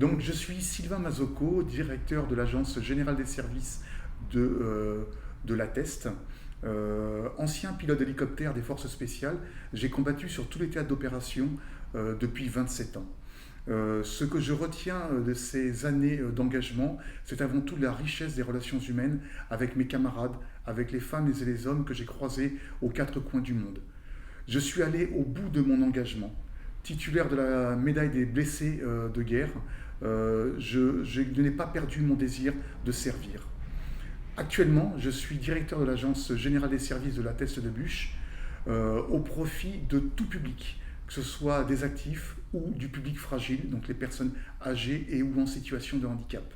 Donc, je suis Sylvain Mazocco, directeur de l'Agence générale des services de l'Attest. Ancien pilote d'hélicoptère des forces spéciales, j'ai combattu sur tous les théâtres d'opération depuis 27 ans. Ce que je retiens de ces années d'engagement, c'est avant tout la richesse des relations humaines avec mes camarades, avec les femmes et les hommes que j'ai croisés aux quatre coins du monde. Je suis allé au bout de mon engagement. Titulaire de la médaille des blessés de guerre, je n'ai pas perdu mon désir de servir. Actuellement, je suis directeur de l'Agence générale des services de l'Attest de Buch au profit de tout public, que ce soit des actifs ou du public fragile, donc les personnes âgées et ou en situation de handicap.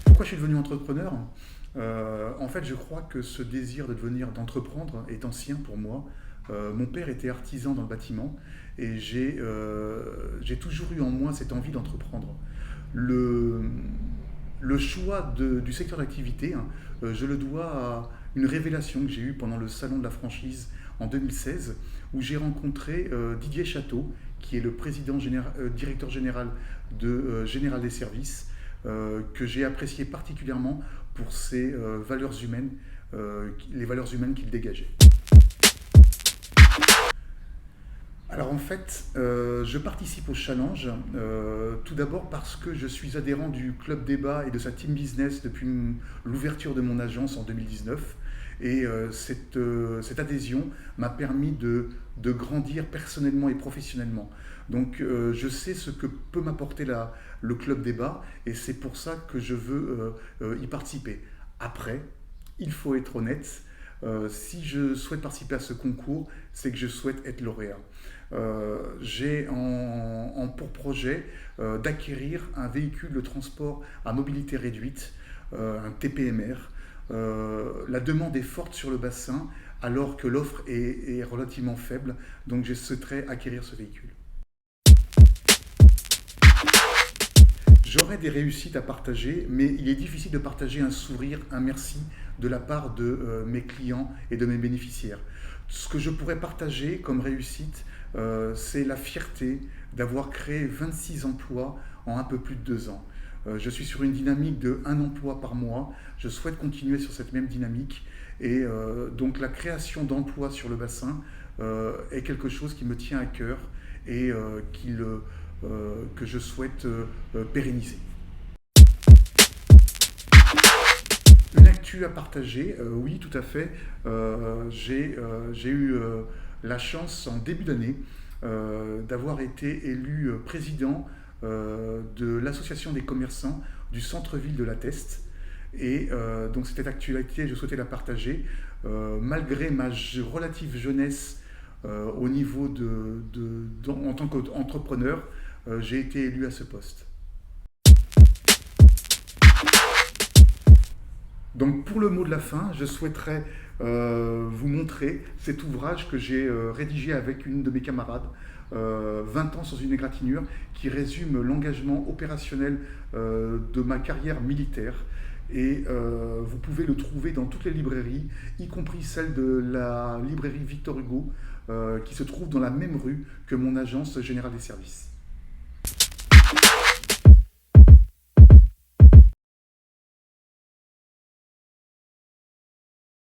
Pourquoi je suis devenu entrepreneur ? En fait, je crois que ce désir d'entreprendre est ancien pour moi. Mon père était artisan dans le bâtiment et j'ai toujours eu en moi cette envie d'entreprendre. Le choix du secteur d'activité, je le dois à une révélation que j'ai eue pendant le salon de la franchise en 2016, où j'ai rencontré Didier Château, qui est le directeur général de Général des Services, que j'ai apprécié particulièrement pour ses valeurs humaines, les valeurs humaines qu'il dégageait. Alors en fait, je participe au challenge, tout d'abord parce que je suis adhérent du Club Débat et de sa team business depuis l'ouverture de mon agence en 2019. Et cette adhésion m'a permis de grandir personnellement et professionnellement. Donc je sais ce que peut m'apporter le Club Débat et c'est pour ça que je veux y participer. Après, il faut être honnête. Si je souhaite participer à ce concours, c'est que je souhaite être lauréat. J'ai pour projet d'acquérir un véhicule de transport à mobilité réduite, un TPMR. La demande est forte sur le bassin alors que l'offre est relativement faible, donc je souhaiterais acquérir ce véhicule. J'aurais des réussites à partager, mais il est difficile de partager un sourire, un merci de la part de mes clients et de mes bénéficiaires. Ce que je pourrais partager comme réussite, c'est la fierté d'avoir créé 26 emplois en un peu plus de 2 ans. Je suis sur une dynamique de 1 emploi par mois. Je souhaite continuer sur cette même dynamique. Et donc la création d'emplois sur le bassin est quelque chose qui me tient à cœur et que je souhaite pérenniser. Une actu à partager, oui, tout à fait. J'ai eu la chance en début d'année d'avoir été élu président de l'association des commerçants du centre-ville de l'Attest. Et donc cette actualité, je souhaitais la partager. Malgré ma relative jeunesse au niveau en tant qu'entrepreneur, j'ai été élu à ce poste. Donc pour le mot de la fin, je souhaiterais vous montrer cet ouvrage que j'ai rédigé avec une de mes camarades, 20 ans sans une égratignure, qui résume l'engagement opérationnel de ma carrière militaire. Et vous pouvez le trouver dans toutes les librairies, y compris celle de la librairie Victor Hugo, qui se trouve dans la même rue que mon agence générale des services.